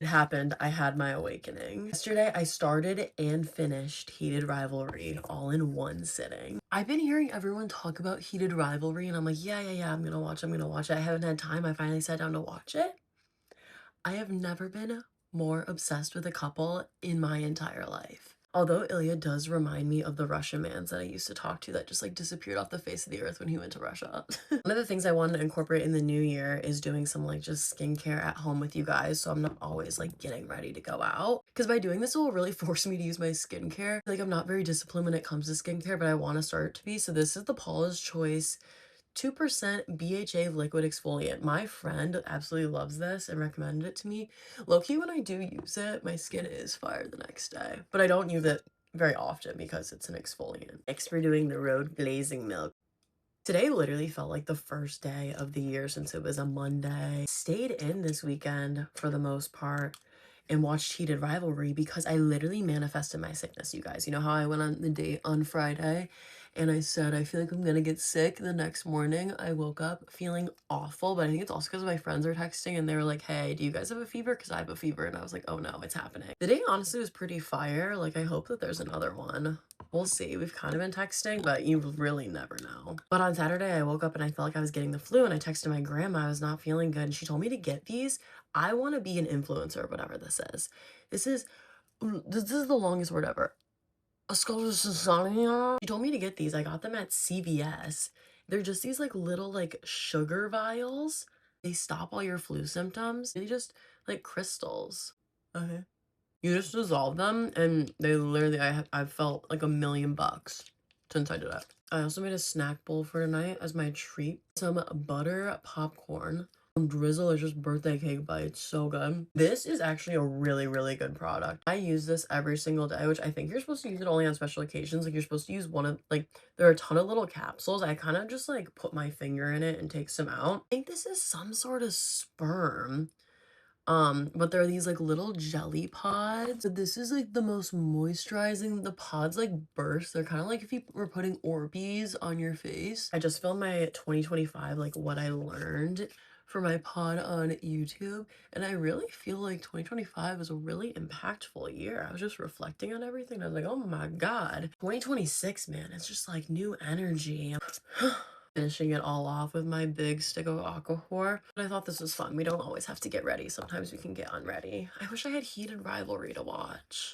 It happened. I had my awakening. Yesterday, I started and finished Heated Rivalry all in one sitting. I've been hearing everyone talk about Heated Rivalry, and I'm like, yeah, I'm gonna watch it. I haven't had time. I finally sat down to watch it. I have never been more obsessed with a couple in my entire life. Although Ilya does remind me of the Russian mans that I used to talk to that just like disappeared off the face of the earth when he went to Russia. One of the things I wanted to incorporate in the new year is doing some like just skincare at home with you guys, so I'm not always like getting ready to go out. Because by doing this, it will really force me to use my skincare. Like I'm not very disciplined when it comes to skincare, but I want to start to be. So this is the Paula's Choice 2% BHA liquid exfoliant. My friend absolutely loves this and recommended it to me. Low-key, when I do use it, my skin is fire the next day. But I don't use it very often because it's an exfoliant. Next, we're doing the Road Glazing Milk. Today literally felt like the first day of the year since it was a Monday. Stayed in this weekend for the most part and watched Heated Rivalry because I literally manifested my sickness, you guys. You know how I went on the date on Friday and I said, I feel like I'm gonna get sick. The next morning, I woke up feeling awful, but I think it's also because my friends are texting and they were like, hey, do you guys have a fever? Because I have a fever. And I was like, oh no, it's happening. The day honestly was pretty fire. Like, I hope that there's another one. We'll see. We've kind of been texting, but you really never know. But on Saturday, I woke up and I felt like I was getting the flu, and I texted my grandma I was not feeling good, and she told me to get these. I want to be an influencer, whatever this is. This is this is the longest word ever. Ascolisania. She told me to get these. I got them at CVS. They're just these like little like sugar vials. They stop all your flu symptoms. They just like crystals. Okay. You just dissolve them, and they literally, I've felt like $1,000,000 since I did it. I also made a snack bowl for tonight as my treat. Some butter popcorn, some Drizzleicious birthday cake bites, so good. This is actually a really, really good product. I use this every single day, which I think you're supposed to use it only on special occasions. Like you're supposed to use one of, like, there are a ton of little capsules. I kind of just like put my finger in it and take some out. I think this is some sort of sperm. But there are these like little jelly pods. So this is like the most moisturizing. The pods like burst. They're kind of like if you were putting Orbeez on your face. I just filmed my 2025, like what I learned for my pod on YouTube. And I really feel like 2025 was a really impactful year. I was just reflecting on everything. I was like, oh my God. 2026, man, it's just like new energy. Finishing it all off with my big stick of Aquaphor. But I thought this was fun. We don't always have to get ready. Sometimes we can get unready. I wish I had Heated Rivalry to watch.